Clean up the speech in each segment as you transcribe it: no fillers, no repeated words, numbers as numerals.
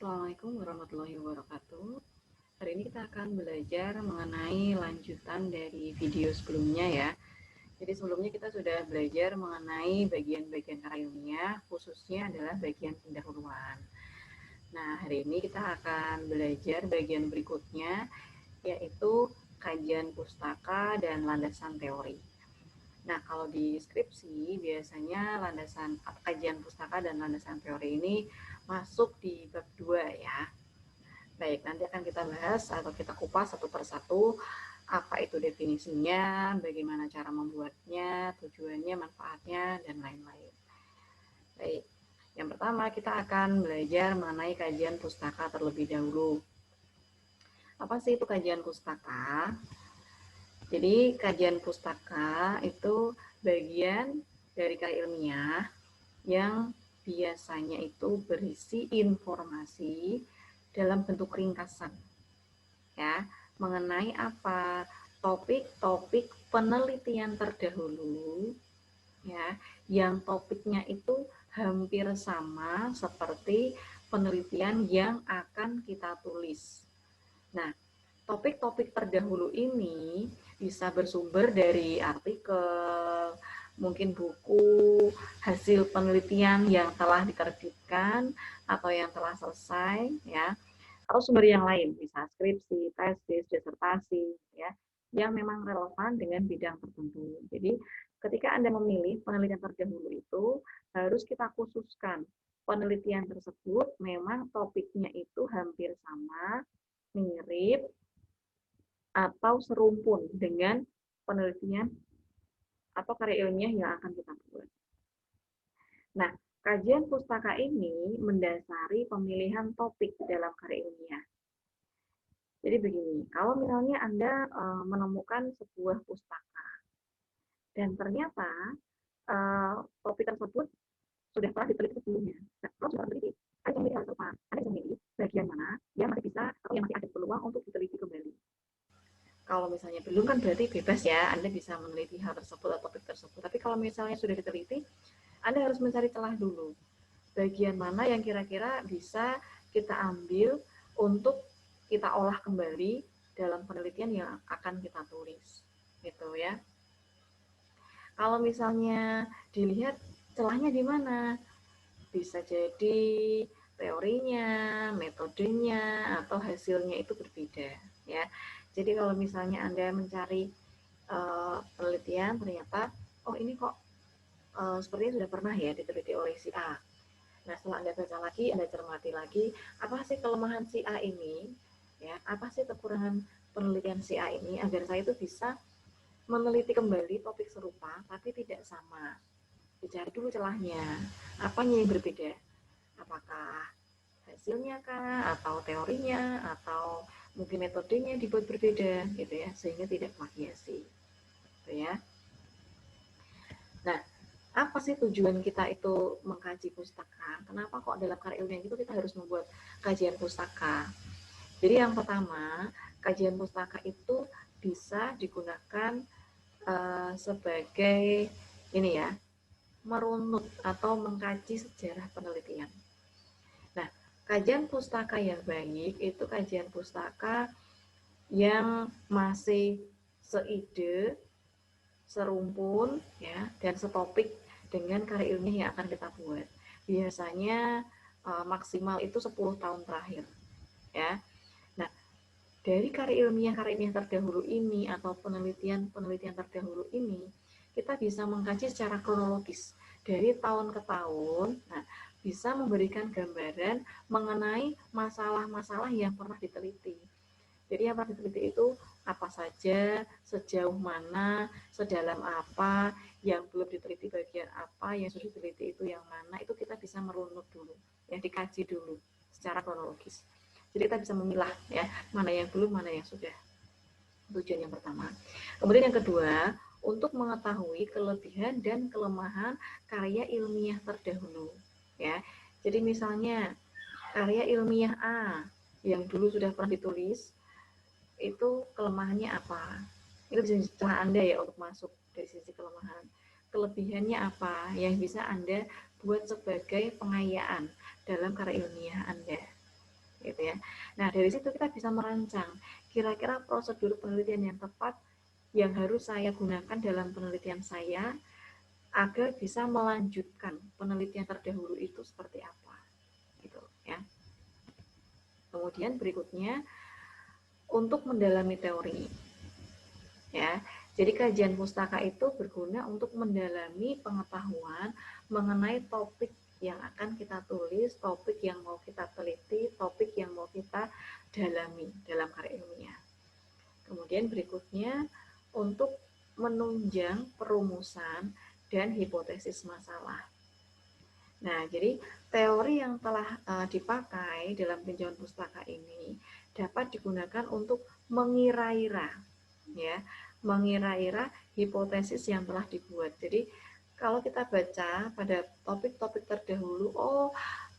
Assalamualaikum warahmatullahi wabarakatuh. Hari ini kita akan belajar mengenai lanjutan dari video sebelumnya ya. Jadi sebelumnya kita sudah belajar mengenai bagian-bagian karya ilmiah, khususnya adalah bagian pendahuluan. Nah, hari ini kita akan belajar bagian berikutnya, yaitu kajian pustaka dan landasan teori. Nah, kalau di skripsi biasanya landasan kajian pustaka dan landasan teori ini masuk di bab 2 ya. Baik, nanti akan kita bahas atau kita kupas satu persatu apa itu definisinya, bagaimana cara membuatnya, tujuannya, manfaatnya, dan lain-lain. Baik, yang pertama kita akan belajar mengenai kajian pustaka terlebih dahulu. Apa sih itu kajian pustaka? Jadi kajian pustaka itu bagian dari karya ilmiah yang biasanya itu berisi informasi dalam bentuk ringkasan ya mengenai apa topik-topik penelitian terdahulu ya yang topiknya itu hampir sama seperti penelitian yang akan kita tulis. Nah, topik-topik terdahulu ini bisa bersumber dari artikel, mungkin buku, hasil penelitian yang telah diterbitkan atau yang telah selesai ya, atau sumber yang lain, bisa skripsi, tesis, disertasi ya, yang memang relevan dengan bidang tertentu. Jadi, ketika Anda memilih penelitian terdahulu itu harus kita khususkan penelitian tersebut memang topiknya itu hampir sama, mirip atau serumpun dengan penelitian atau karya ilmiah yang akan kita buat. Nah, kajian pustaka ini mendasari pemilihan topik dalam karya ilmiah. Jadi begini, kalau misalnya Anda menemukan sebuah pustaka dan ternyata topik tersebut sudah pernah diteliti sebelumnya, nah, kalau sudah diteliti, Anda memilih hal tepat, Anda bisa memilih bagian mana yang masih bisa atau yang masih ada peluang untuk diteliti kembali. Kalau misalnya belum kan berarti bebas ya, Anda bisa meneliti hal tersebut atau topik tersebut. Tapi kalau misalnya sudah diteliti, Anda harus mencari celah dulu. Bagian mana yang kira-kira bisa kita ambil untuk kita olah kembali dalam penelitian yang akan kita tulis. Gitu ya. Kalau misalnya dilihat celahnya di mana? Bisa jadi teorinya, metodenya, atau hasilnya itu berbeda ya. Jadi kalau misalnya Anda mencari penelitian ternyata oh ini kok sepertinya sudah pernah ya diteliti oleh si A. Nah, setelah Anda baca lagi, Anda cermati lagi, apa sih kelemahan si A ini? Ya, apa sih kekurangan penelitian si A ini agar saya itu bisa meneliti kembali topik serupa tapi tidak sama. Dicari dulu celahnya. Apanya yang berbeda? Apakah hasilnya kah atau teorinya atau mungkin metodenya dibuat berbeda gitu ya sehingga tidak plagiasi. Gitu ya. Nah, apa sih tujuan kita itu mengkaji pustaka? Kenapa kok dalam karya ilmiah itu kita harus membuat kajian pustaka? Jadi yang pertama, kajian pustaka itu bisa digunakan sebagai ini ya, merunut atau mengkaji sejarah penelitian. Nah, kajian pustaka yang baik itu kajian pustaka yang masih seide, serumpun ya dan setopik dengan karya ilmiah yang akan kita buat. Biasanya maksimal itu 10 tahun terakhir ya. Nah, dari karya ilmiah terdahulu ini atau penelitian terdahulu ini kita bisa mengkaji secara kronologis dari tahun ke tahun. Nah, bisa memberikan gambaran mengenai masalah-masalah yang pernah diteliti. Jadi yang pernah diteliti itu apa saja, sejauh mana, sedalam apa, yang belum diteliti bagian apa, yang sudah diteliti itu yang mana, itu kita bisa merunut dulu, ya dikaji dulu secara kronologis. Jadi kita bisa memilah ya, mana yang belum, mana yang sudah. Tujuan yang pertama. Kemudian yang kedua, untuk mengetahui kelebihan dan kelemahan karya ilmiah terdahulu. Ya, jadi misalnya karya ilmiah A yang dulu sudah pernah ditulis, itu kelemahannya apa? Itu bisa jadi celah Anda ya untuk masuk dari sisi kelemahan. Kelebihannya apa yang bisa Anda buat sebagai pengayaan dalam karya ilmiah Anda. gitu ya. Nah, dari situ kita bisa merancang kira-kira prosedur penelitian yang tepat yang harus saya gunakan dalam penelitian saya agar bisa melanjutkan penelitian terdahulu itu seperti apa, gitu ya. Kemudian berikutnya untuk mendalami teori, ya. Jadi kajian pustaka itu berguna untuk mendalami pengetahuan mengenai topik yang akan kita tulis, topik yang mau kita teliti, topik yang mau kita dalami dalam karya ilmiah. Kemudian berikutnya untuk menunjang perumusan dan hipotesis masalah. Nah, jadi teori yang telah dipakai dalam tinjauan pustaka ini dapat digunakan untuk mengira-ira, ya, mengira-ira hipotesis yang telah dibuat. Jadi kalau kita baca pada topik-topik terdahulu, oh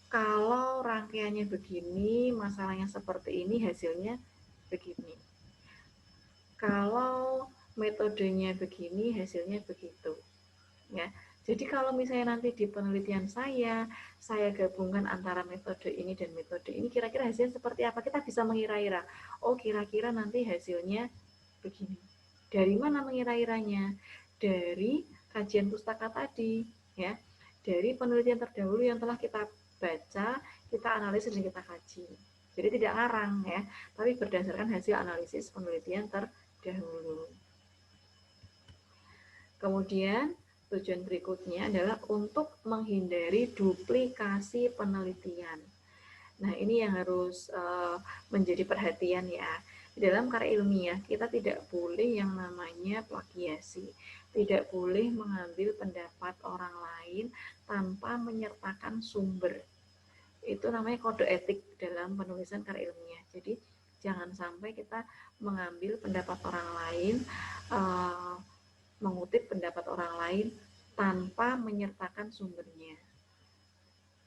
kalau rangkaiannya begini, masalahnya seperti ini, hasilnya begini. Kalau metodenya begini, hasilnya begitu. Ya, jadi kalau misalnya nanti di penelitian saya gabungkan antara metode ini dan metode ini, kira-kira hasilnya seperti apa? Kita bisa mengira-ira. Oh, kira-kira nanti hasilnya begini. Dari mana mengira-iranya? Dari kajian pustaka tadi, ya. Dari penelitian terdahulu yang telah kita baca, kita analisis dan kita kaji. Jadi tidak ngarang ya, tapi berdasarkan hasil analisis penelitian terdahulu. Kemudian tujuan berikutnya adalah untuk menghindari duplikasi penelitian. Nah, ini yang harus menjadi perhatian ya. Di dalam karya ilmiah, kita tidak boleh yang namanya plagiasi. Tidak boleh mengambil pendapat orang lain tanpa menyertakan sumber. Itu namanya kode etik dalam penulisan karya ilmiah. Jadi, jangan sampai kita mengambil pendapat orang lain, mengutip pendapat orang lain tanpa menyertakan sumbernya.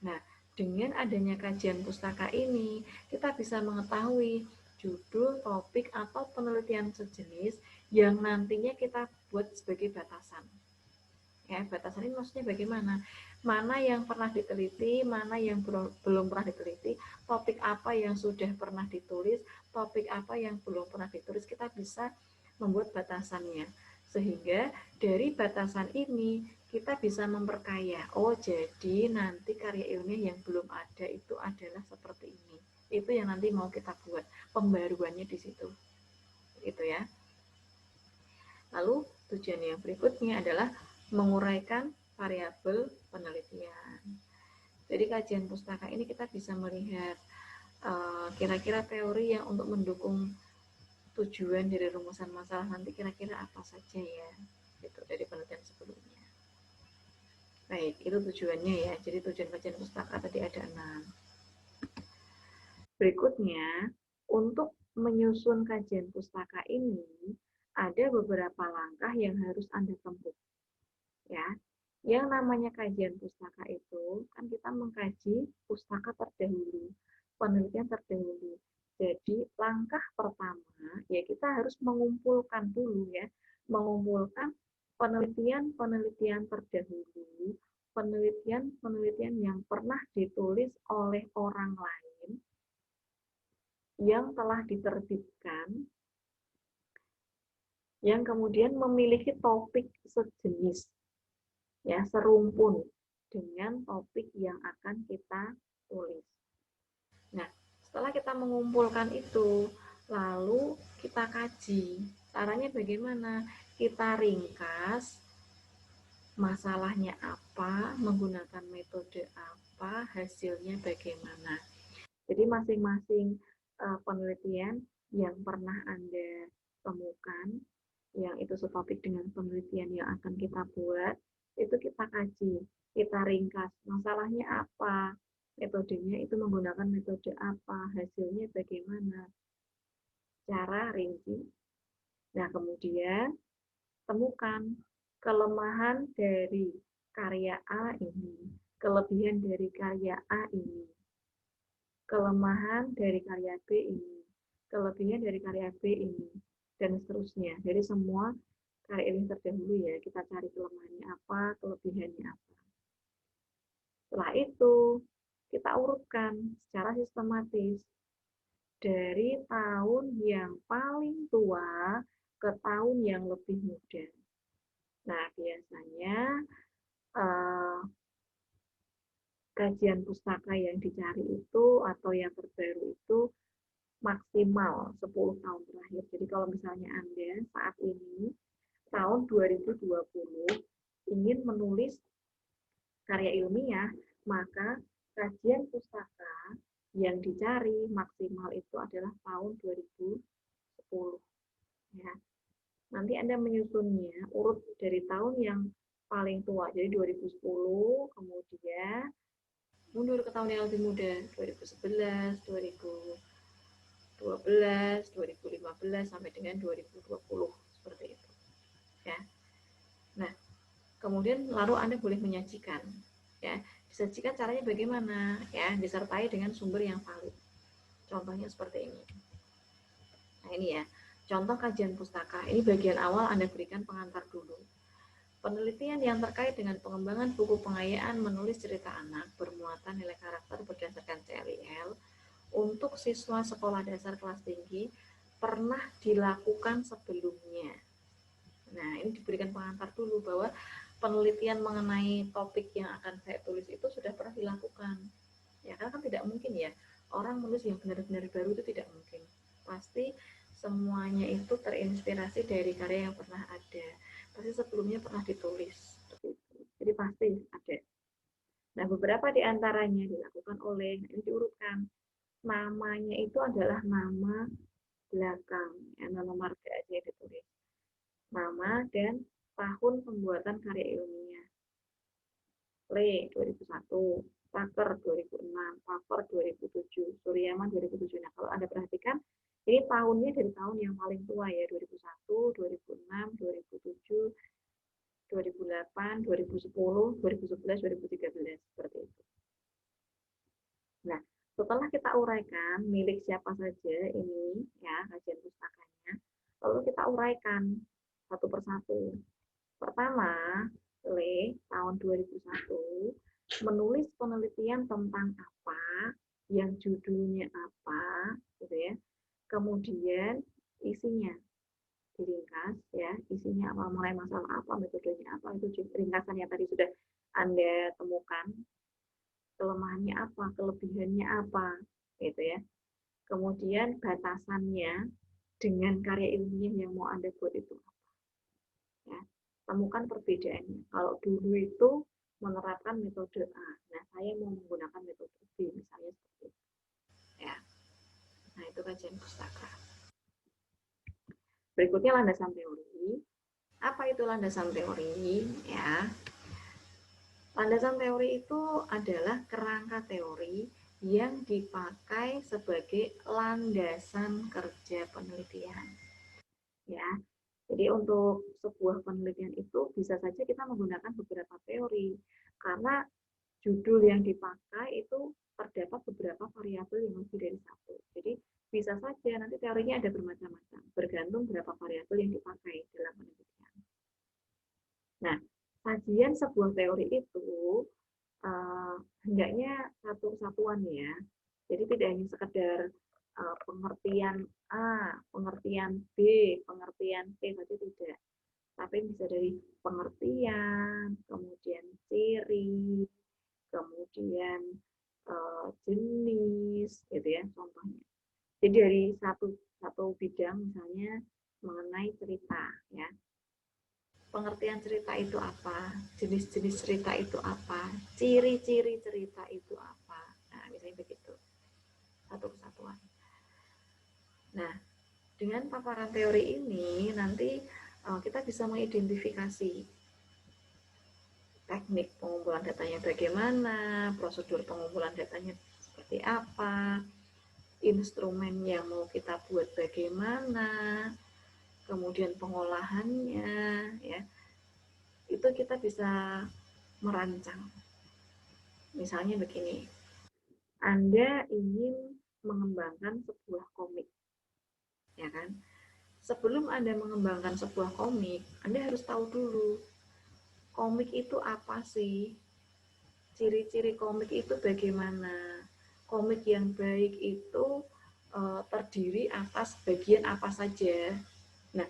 Nah, dengan adanya kajian pustaka ini, kita bisa mengetahui judul, topik, atau penelitian sejenis yang nantinya kita buat sebagai batasan. Ya, batasan ini maksudnya bagaimana? Mana yang pernah diteliti, mana yang belum pernah diteliti, topik apa yang sudah pernah ditulis, topik apa yang belum pernah ditulis, kita bisa membuat batasannya. Sehingga dari batasan ini kita bisa memperkaya. Oh, jadi nanti karya ilmiah yang belum ada itu adalah seperti ini. Itu yang nanti mau kita buat. Pembaruannya di situ. Itu ya. Lalu tujuan yang berikutnya adalah menguraikan variabel penelitian. Jadi kajian pustaka ini kita bisa melihat kira-kira teori yang untuk mendukung tujuan dari rumusan masalah nanti kira-kira apa saja ya, gitu dari penelitian sebelumnya. Baik, itu tujuannya ya. Jadi tujuan kajian pustaka tadi ada 6. Berikutnya, untuk menyusun kajian pustaka ini ada beberapa langkah yang harus Anda tempuh. Ya, yang namanya kajian pustaka itu kan kita mengkaji pustaka terdahulu, penelitian terdahulu. Jadi langkah pertama ya kita harus mengumpulkan dulu ya, mengumpulkan penelitian-penelitian terdahulu, penelitian-penelitian yang pernah ditulis oleh orang lain yang telah diterbitkan, yang kemudian memiliki topik sejenis ya, serumpun dengan topik yang akan kita tulis. Nah, setelah kita mengumpulkan itu, lalu kita kaji. Caranya bagaimana? Kita ringkas masalahnya apa, menggunakan metode apa, hasilnya bagaimana. Jadi masing-masing penelitian yang pernah Anda temukan, yang itu setopik dengan penelitian yang akan kita buat, itu kita kaji, kita ringkas masalahnya apa, metodenya itu menggunakan metode apa, hasilnya bagaimana, cara rinci. Nah, kemudian temukan kelemahan dari karya A ini, kelebihan dari karya A ini, kelemahan dari karya B ini, kelebihan dari karya B ini, dan seterusnya. Jadi semua karya ini terdahulu ya, kita cari kelemahannya apa, kelebihannya apa. Setelah itu, kita urutkan secara sistematis. dari tahun yang paling tua ke tahun yang lebih muda. Nah, biasanya kajian pustaka yang dicari itu atau yang terbaru itu maksimal 10 tahun terakhir. Jadi kalau misalnya Anda saat ini tahun 2020 ingin menulis karya ilmiah, maka kajian pustaka yang dicari maksimal itu adalah tahun 2010. Ya. Nanti Anda menyusunnya urut dari tahun yang paling tua, jadi 2010, kemudian mundur ke tahun yang lebih muda, 2011, 2012, 2015, sampai dengan 2020, seperti itu. Ya. Nah, kemudian lalu Anda boleh menyajikan. Ya, disajikan caranya bagaimana? Ya, disertai dengan sumber yang valid. Contohnya seperti ini. Nah, ini ya, contoh kajian pustaka. Ini bagian awal Anda berikan pengantar dulu. Penelitian yang terkait dengan pengembangan buku pengayaan menulis cerita anak bermuatan nilai karakter berdasarkan CLIL untuk siswa sekolah dasar kelas tinggi pernah dilakukan sebelumnya. Nah, ini diberikan pengantar dulu bahwa penelitian mengenai topik yang akan saya tulis itu sudah pernah dilakukan. Ya, karena kan tidak mungkin ya, orang menulis yang benar-benar baru itu tidak mungkin. Pasti semuanya itu terinspirasi dari karya yang pernah ada. Pasti sebelumnya pernah ditulis. Jadi pasti ada. Nah, beberapa di antaranya dilakukan oleh, ini diurutkan. Namanya itu adalah nama belakang, ya, nama marga aja yang ditulis. Nama dan tahun pembuatan karya ilmiah. Le 2001, Paker 2006, Paper 2007, Suryaman 2007. Nah, kalau Anda perhatikan, ini tahunnya dari tahun yang paling tua ya, 2001, 2006, 2007, 2008, 2010, 2011, 2013, seperti itu. Nah, setelah kita uraikan milik siapa saja ini, ya, kajian pustakanya, lalu kita uraikan satu persatu. Pertama, Le, tahun 2001, menulis penelitian tentang apa, yang judulnya apa, gitu ya. Kemudian isinya diringkas, ya, isinya apa, mulai masalah apa, metodenya apa, itu ringkasan yang tadi sudah Anda temukan, kelemahannya apa, kelebihannya apa, gitu ya. Kemudian batasannya dengan karya ilmiah yang mau Anda buat itu apa, ya. Temukan perbedaannya. Kalau dulu itu menerapkan metode A, nah saya mau menggunakan metode B, misalnya seperti itu. Ya. Nah, itu kajian pustaka. Berikutnya landasan teori. Apa itu landasan teori? Ya, landasan teori itu adalah kerangka teori yang dipakai sebagai landasan kerja penelitian. Ya, jadi untuk sebuah penelitian itu bisa saja kita menggunakan beberapa teori karena judul yang dipakai itu terdapat beberapa variabel yang lebih dari satu. Jadi bisa saja nanti teorinya ada bermacam-macam, bergantung berapa variabel yang dipakai dalam penelitian. Nah, kajian sebuah teori itu hendaknya satu kesatuan ya. Jadi tidak hanya sekedar pengertian A, pengertian B, pengertian C saja tidak. Tapi bisa dari pengertian, kemudian ciri, kemudian jenis, gitu ya contohnya. Jadi dari satu bidang misalnya mengenai cerita, ya. Pengertian cerita itu apa, jenis-jenis cerita itu apa, ciri-ciri cerita itu apa. Nah, misalnya begitu. Satu kesatuan. Nah, dengan paparan teori ini nanti kita bisa mengidentifikasi teknik pengumpulan datanya bagaimana, prosedur pengumpulan datanya seperti apa, instrumen yang mau kita buat bagaimana, kemudian pengolahannya, ya, itu kita bisa merancang. Misalnya begini, Anda ingin mengembangkan sebuah komik, ya kan? Sebelum Anda mengembangkan sebuah komik, Anda harus tahu dulu komik itu apa sih, ciri-ciri komik itu bagaimana. Komik yang baik itu terdiri atas bagian apa saja. Nah,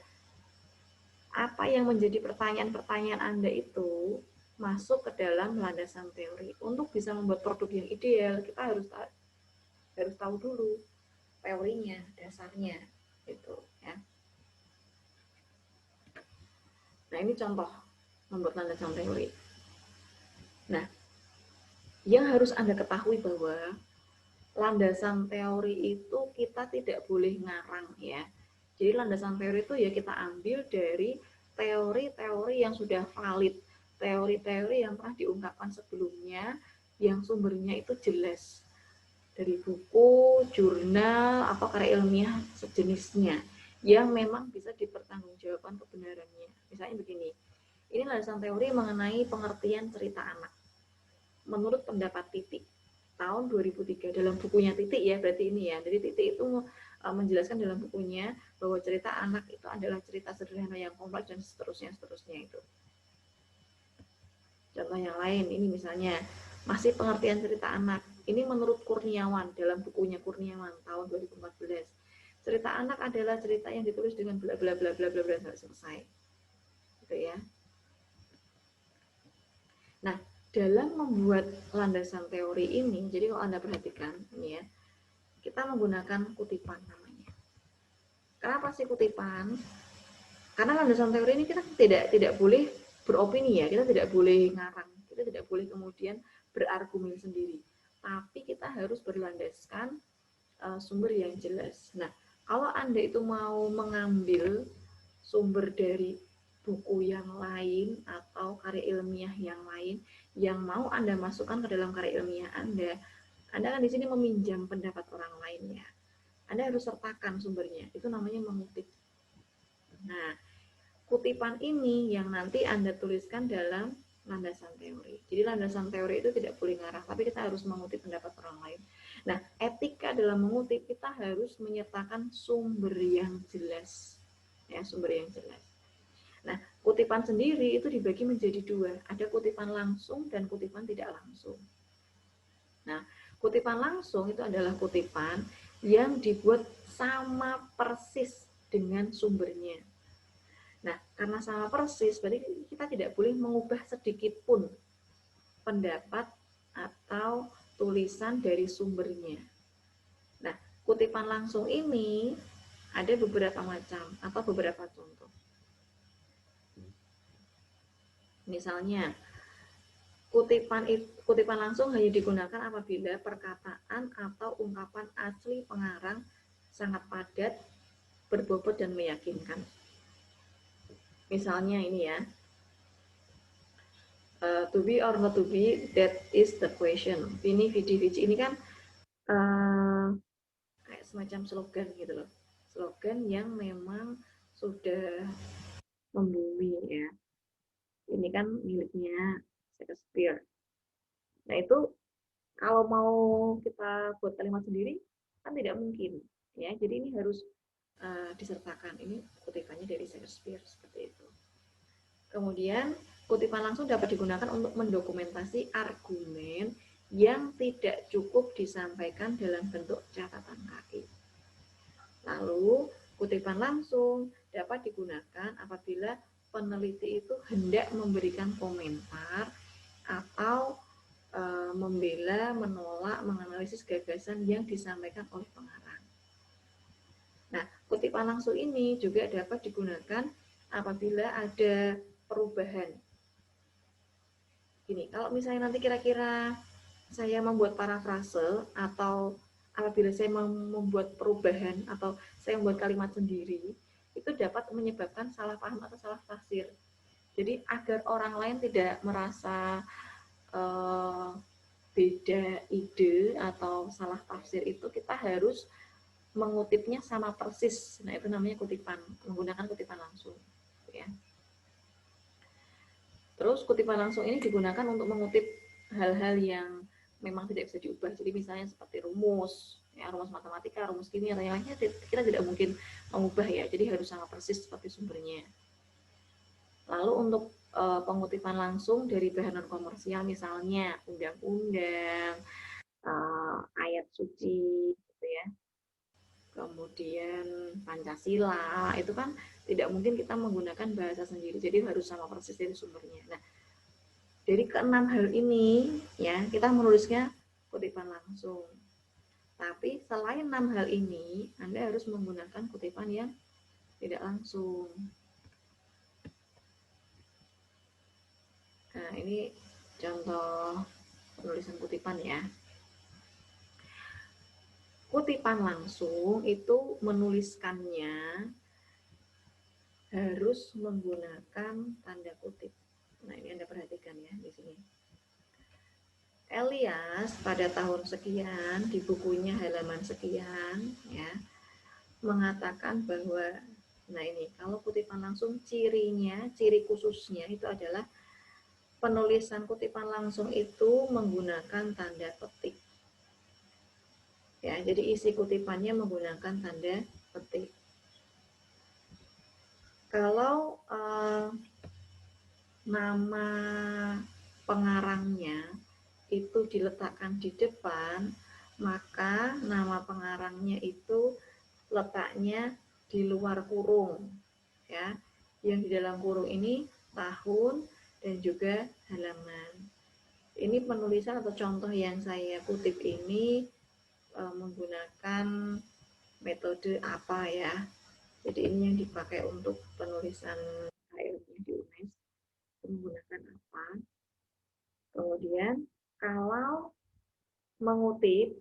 apa yang menjadi pertanyaan-pertanyaan Anda itu masuk ke dalam landasan teori. Untuk bisa membuat produk yang ideal, kita harus tahu dulu teorinya, dasarnya, gitu ya. Nah, ini contoh membuat landasan teori. Nah, yang harus Anda ketahui bahwa landasan teori itu kita tidak boleh ngarang ya. Jadi landasan teori itu ya kita ambil dari teori-teori yang sudah valid, teori-teori yang pernah diungkapkan sebelumnya, yang sumbernya itu jelas dari buku, jurnal, atau karya ilmiah sejenisnya yang memang bisa dipertanggungjawabkan kebenarannya. Misalnya begini, ini landasan teori mengenai pengertian cerita anak. Menurut pendapat Titik, tahun 2003 dalam bukunya Titik ya, berarti ini ya. Jadi Titik itu menjelaskan dalam bukunya bahwa cerita anak itu adalah cerita sederhana yang kompleks dan seterusnya itu. Contoh yang lain, ini misalnya masih pengertian cerita anak. Ini menurut Kurniawan dalam bukunya Kurniawan tahun 2014. Cerita anak adalah cerita yang ditulis dengan bla bla bla bla bla bla sampai selesai. Gitu ya. Nah, dalam membuat landasan teori ini, jadi kalau Anda perhatikan ini ya, kita menggunakan kutipan namanya. Kenapa sih kutipan? Karena landasan teori ini kita tidak boleh beropini ya, kita tidak boleh ngarang, kita tidak boleh kemudian berargumen sendiri, tapi kita harus berlandaskan sumber yang jelas. Nah, kalau Anda itu mau mengambil sumber dari buku yang lain atau karya ilmiah yang lain yang mau Anda masukkan ke dalam karya ilmiah Anda kan di sini meminjam pendapat orang lain ya. Anda harus sertakan sumbernya, itu namanya mengutip. Nah, kutipan ini yang nanti Anda tuliskan dalam landasan teori. Jadi landasan teori itu tidak boleh ngarang, tapi kita harus mengutip pendapat orang lain. Nah, etika dalam mengutip kita harus menyertakan sumber yang jelas. Ya, sumber yang jelas. Nah, kutipan sendiri itu dibagi menjadi dua. Ada kutipan langsung dan kutipan tidak langsung. Nah, kutipan langsung itu adalah kutipan yang dibuat sama persis dengan sumbernya. Nah, karena sama persis, berarti kita tidak boleh mengubah sedikit pun pendapat atau tulisan dari sumbernya. Nah, kutipan langsung ini ada beberapa macam atau beberapa contoh. Misalnya, kutipan langsung hanya digunakan apabila perkataan atau ungkapan asli pengarang sangat padat, berbobot, dan meyakinkan. Misalnya ini ya, to be or not to be, that is the question. Vini, vidi, vici ini kan kayak semacam slogan gitu loh. Slogan yang memang sudah membumi ya. Ini kan miliknya Shakespeare. Nah itu kalau mau kita buat kalimat sendiri kan tidak mungkin ya. Jadi ini harus disertakan. Ini kutipannya dari Shakespeare seperti itu. Kemudian kutipan langsung dapat digunakan untuk mendokumentasi argumen yang tidak cukup disampaikan dalam bentuk catatan kaki. Lalu kutipan langsung dapat digunakan apabila peneliti itu hendak memberikan komentar atau membela, menolak, menganalisis gagasan yang disampaikan oleh pengarang. Nah, kutipan langsung ini juga dapat digunakan apabila ada perubahan. Gini, kalau misalnya nanti kira-kira saya membuat parafrase atau apabila saya membuat perubahan atau saya membuat kalimat sendiri, itu dapat menyebabkan salah paham atau salah tafsir. Jadi agar orang lain tidak merasa beda ide atau salah tafsir itu kita harus mengutipnya sama persis. Nah, itu namanya kutipan, menggunakan kutipan langsung ya. Terus kutipan langsung ini digunakan untuk mengutip hal-hal yang memang tidak bisa diubah. Jadi misalnya seperti rumus, ya, rumus matematika, rumus kimia, dan lainnya kita tidak mungkin mengubah ya. Jadi harus sama persis seperti sumbernya. Lalu untuk pengutipan langsung dari bahan non komersial, misalnya undang-undang, ayat suci, gitu ya. kemudian Pancasila, itu kan tidak mungkin kita menggunakan bahasa sendiri, jadi harus sama persis dari sumbernya. Nah, dari keenam hal ini ya kita menulisnya kutipan langsung. Tapi selain 6 hal ini, Anda harus menggunakan kutipan yang tidak langsung. Nah, ini contoh penulisan kutipan ya. Kutipan langsung itu menuliskannya harus menggunakan tanda kutip. Nah, ini Anda perhatikan ya di sini. Elias pada tahun sekian di bukunya halaman sekian ya mengatakan bahwa, nah ini kalau kutipan langsung cirinya, ciri khususnya itu adalah penulisan kutipan langsung itu menggunakan tanda petik. Ya, jadi isi kutipannya menggunakan tanda petik. Kalau nama pengarangnya itu diletakkan di depan, maka nama pengarangnya itu letaknya di luar kurung ya. Yang di dalam kurung ini tahun dan juga halaman. Ini penulisan atau contoh yang saya kutip ini menggunakan metode apa ya. Jadi ini yang dipakai untuk penulisan KL-nya di UNES menggunakan apa. Kemudian kalau mengutip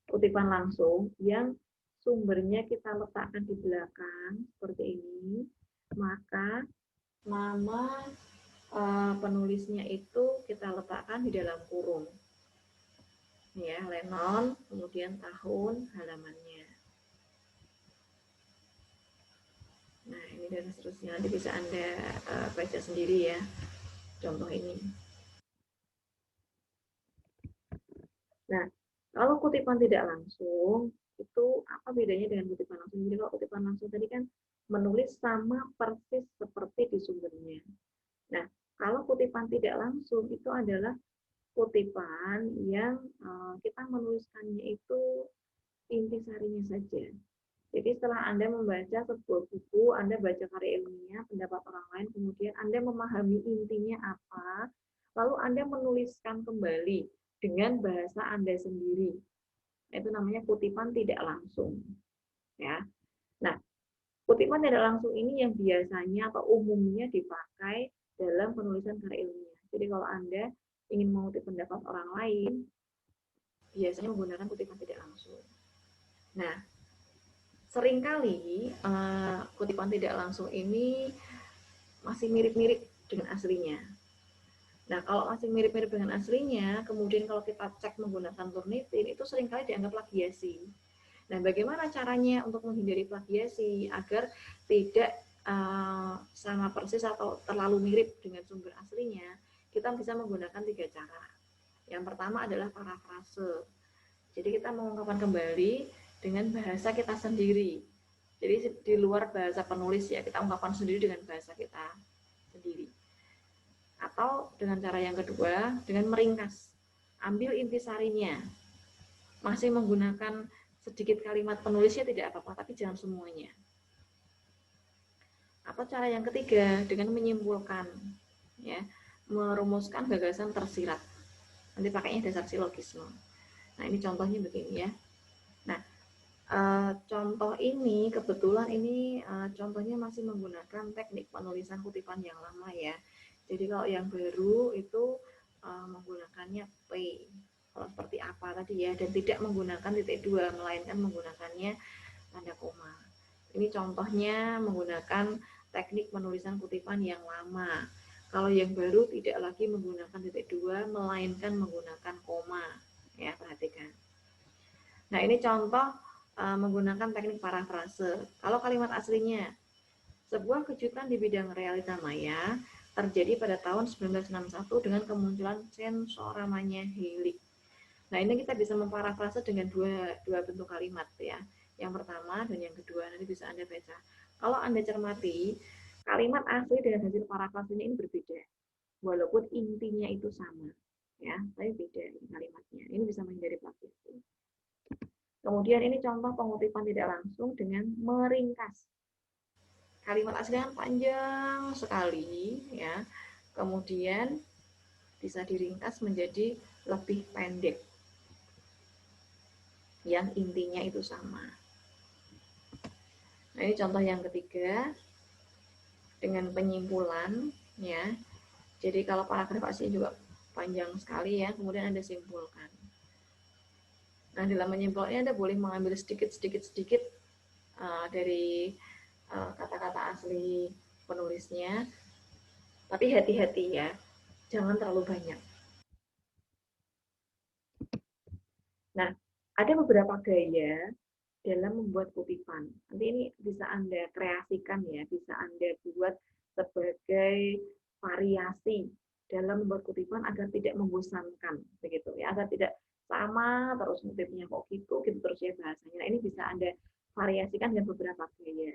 kutipan langsung yang sumbernya kita letakkan di belakang seperti ini, maka nama penulisnya itu kita letakkan di dalam kurung. Ya, Lennon, kemudian tahun, halamannya. Nah, ini dan seterusnya. Nanti bisa Anda baca sendiri ya, contoh ini. Nah, kalau kutipan tidak langsung, itu apa bedanya dengan kutipan langsung? Jadi kalau kutipan langsung tadi kan menulis sama persis seperti di sumbernya. Nah, kalau kutipan tidak langsung itu adalah kutipan yang kita menuliskannya itu intisarinya saja. Jadi setelah Anda membaca sebuah buku, Anda baca karya ilmiah, pendapat orang lain, kemudian Anda memahami intinya apa, lalu Anda menuliskan kembali dengan bahasa Anda sendiri. Itu namanya kutipan tidak langsung. Ya. Nah, kutipan tidak langsung ini yang biasanya atau umumnya dipakai dalam penulisan karya ilmiah. Jadi kalau Anda ingin mengutip pendapat orang lain, biasanya menggunakan kutipan tidak langsung. Nah, seringkali kutipan tidak langsung ini masih mirip-mirip dengan aslinya. Nah, kalau masih mirip-mirip dengan aslinya, kemudian kalau kita cek menggunakan Turnitin, itu seringkali dianggap plagiasi. Nah, bagaimana caranya untuk menghindari plagiasi agar tidak sama persis atau terlalu mirip dengan sumber aslinya? Kita bisa menggunakan 3 cara. Yang pertama adalah parafrase. Jadi kita mengungkapkan kembali dengan bahasa kita sendiri. Jadi di luar bahasa penulis ya, kita ungkapkan sendiri dengan bahasa kita sendiri. Atau dengan cara yang kedua, dengan meringkas. Ambil intisarinya. Masih menggunakan sedikit kalimat penulisnya tidak apa-apa, tapi jangan semuanya. Atau cara yang ketiga, dengan menyimpulkan. Ya, merumuskan gagasan tersirat. Nanti pakainya dasar silogisme. Nah, ini contohnya begini ya. Nah, contoh ini kebetulan ini contohnya masih menggunakan teknik penulisan kutipan yang lama ya. Jadi kalau yang baru itu menggunakannya P. Kalau seperti apa tadi ya, dan tidak menggunakan titik dua, melainkan menggunakannya tanda koma. Ini contohnya menggunakan teknik penulisan kutipan yang lama. Kalau yang baru tidak lagi menggunakan titik dua, melainkan menggunakan koma. Ya, perhatikan. Nah, ini contoh menggunakan teknik parafrase. Kalau kalimat aslinya, sebuah kejutan di bidang realita maya terjadi pada tahun 1961 dengan kemunculan sensoramanya Helig. Nah, ini kita bisa memparafrase dengan dua bentuk kalimat ya. Yang pertama dan yang kedua, nanti bisa Anda baca. Kalau Anda cermati, kalimat asli dengan hasil parafrase ini berbeda. Walaupun intinya itu sama. Ya, tapi beda kalimatnya. Ini bisa menghindari plagiasi. Kemudian ini contoh pengutipan tidak langsung dengan meringkas. Kalimat asli kan panjang sekali ya. Kemudian bisa diringkas menjadi lebih pendek. Yang intinya itu sama. Nah, ini contoh yang ketiga dengan penyimpulan ya. Jadi kalau paragraf asli juga panjang sekali ya, kemudian Anda simpulkan. Nah, dalam menyimpulkannya Anda boleh mengambil sedikit dari kata-kata asli penulisnya, tapi hati-hati ya, jangan terlalu banyak. Nah, ada beberapa gaya dalam membuat kutipan. Nanti ini bisa Anda kreasikan ya, bisa Anda buat sebagai variasi dalam membuat kutipan agar tidak membosankan, begitu ya, agar tidak sama terus motifnya kok gitu terus ya bahasanya. Nah, ini bisa Anda variasikan dengan beberapa gaya.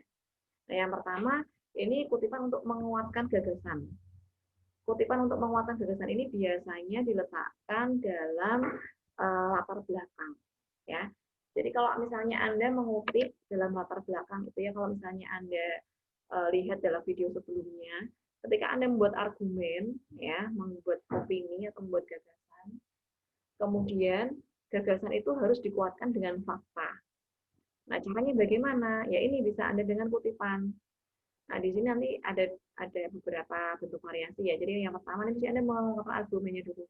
Nah, yang pertama, ini kutipan untuk menguatkan gagasan. Kutipan untuk menguatkan gagasan ini biasanya diletakkan dalam latar belakang, ya. Jadi kalau misalnya Anda mengutip dalam latar belakang itu ya, kalau misalnya Anda lihat dalam video sebelumnya, ketika Anda membuat argumen, ya, membuat opini atau membuat gagasan, kemudian gagasan itu harus dikuatkan dengan fakta. Nah, caranya bagaimana? Ya ini bisa Anda dengan kutipan. Nah, di sini nanti ada beberapa bentuk variasi ya. Jadi yang pertama nanti Anda mengungkapkan argumennya dulu.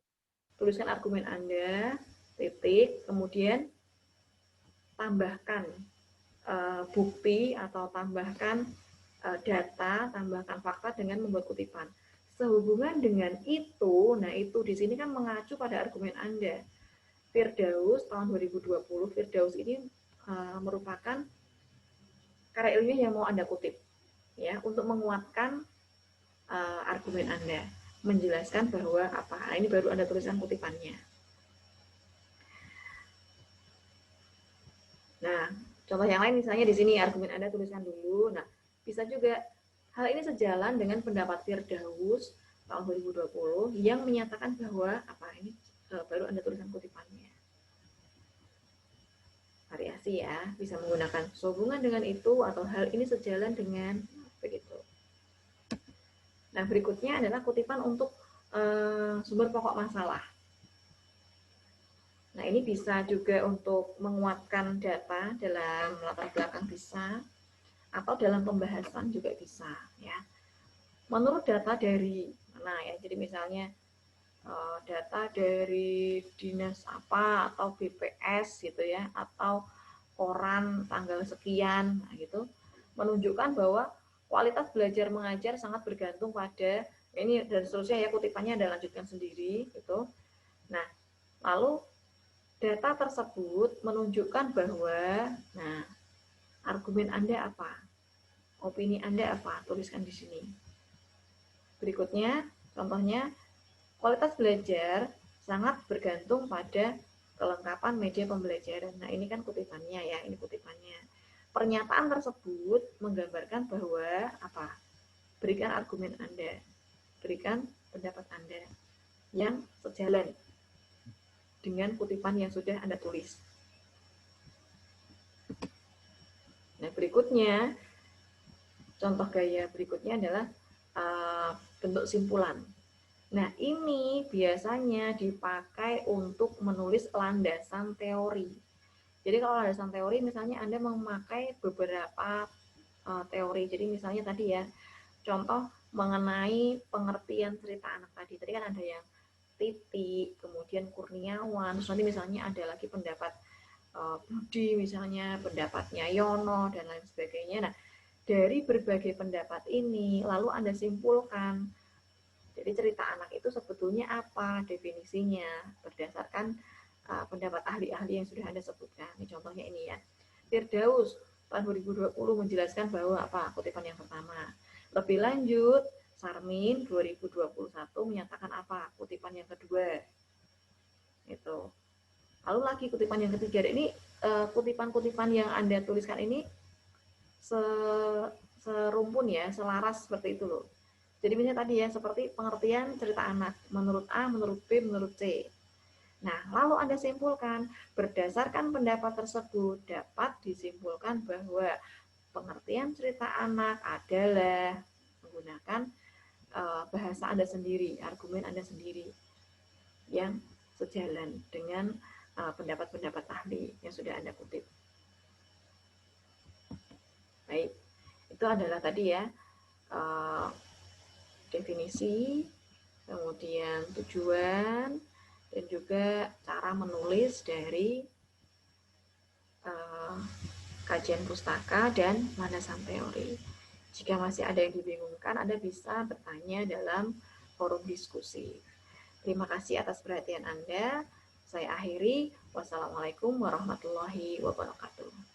Tuliskan argumen Anda, titik, kemudian tambahkan bukti atau tambahkan data, tambahkan fakta dengan membuat kutipan. Sehubungan dengan itu, nah itu di sini kan mengacu pada argumen Anda. Firdaus tahun 2020, Firdaus ini merupakan karya ilmiah yang mau Anda kutip, ya, untuk menguatkan argumen Anda, menjelaskan bahwa apa. Nah, ini baru Anda tuliskan kutipannya. Nah, contoh yang lain misalnya di sini argumen Anda tuliskan dulu. Nah, bisa juga hal ini sejalan dengan pendapat Firdaus tahun 2020 yang menyatakan bahwa apa ini baru Anda tuliskan kutipannya. Variasi ya, bisa menggunakan sehubungan dengan itu atau hal ini sejalan dengan begitu. Nah, berikutnya adalah kutipan untuk sumber pokok masalah. Nah, ini bisa juga untuk menguatkan data dalam latar belakang bisa, atau dalam pembahasan juga bisa ya. Menurut data dari mana ya, jadi misalnya data dari dinas apa atau BPS gitu ya, atau koran tanggal sekian, nah gitu, menunjukkan bahwa kualitas belajar mengajar sangat bergantung pada ini dan seterusnya ya, kutipannya Anda lanjutkan sendiri gitu. Nah, lalu data tersebut menunjukkan bahwa, nah, argumen Anda apa? Opini Anda apa? Tuliskan di sini. Berikutnya, contohnya, kualitas belajar sangat bergantung pada kelengkapan media pembelajaran. Nah, ini kan kutipannya ya, ini kutipannya. Pernyataan tersebut menggambarkan bahwa apa? Berikan argumen Anda, berikan pendapat Anda yang sejalan dengan kutipan yang sudah Anda tulis. Nah, berikutnya, contoh gaya berikutnya adalah bentuk simpulan. Nah, ini biasanya dipakai untuk menulis landasan teori. Jadi kalau landasan teori, misalnya Anda memakai beberapa teori. Jadi misalnya tadi ya, contoh mengenai pengertian cerita anak tadi. Tadi kan ada yang Titik, kemudian Kurniawan, terus nanti misalnya ada lagi pendapat Budi, misalnya pendapatnya Yono, dan lain sebagainya. Nah, dari berbagai pendapat ini, lalu Anda simpulkan, jadi cerita anak itu sebetulnya apa definisinya berdasarkan pendapat ahli-ahli yang sudah Anda sebutkan. Ini contohnya ini ya. Firdaus tahun 2020 menjelaskan bahwa apa, kutipan yang pertama. Lebih lanjut, Sarmin 2021 menyatakan apa, kutipan yang kedua. Itu. Lalu lagi kutipan yang ketiga. Ini kutipan-kutipan yang Anda tuliskan ini serumpun ya, selaras seperti itu loh. Jadi misalnya tadi ya, seperti pengertian cerita anak, menurut A, menurut B, menurut C. Nah, lalu Anda simpulkan, berdasarkan pendapat tersebut dapat disimpulkan bahwa pengertian cerita anak adalah menggunakan bahasa Anda sendiri, argumen Anda sendiri yang sejalan dengan pendapat-pendapat ahli yang sudah Anda kutip. Baik, itu adalah tadi ya definisi, kemudian tujuan, dan juga cara menulis dari kajian pustaka dan landasan teori. Jika masih ada yang dibingungkan, Anda bisa bertanya dalam forum diskusi. Terima kasih atas perhatian Anda. Saya akhiri. Wassalamualaikum warahmatullahi wabarakatuh.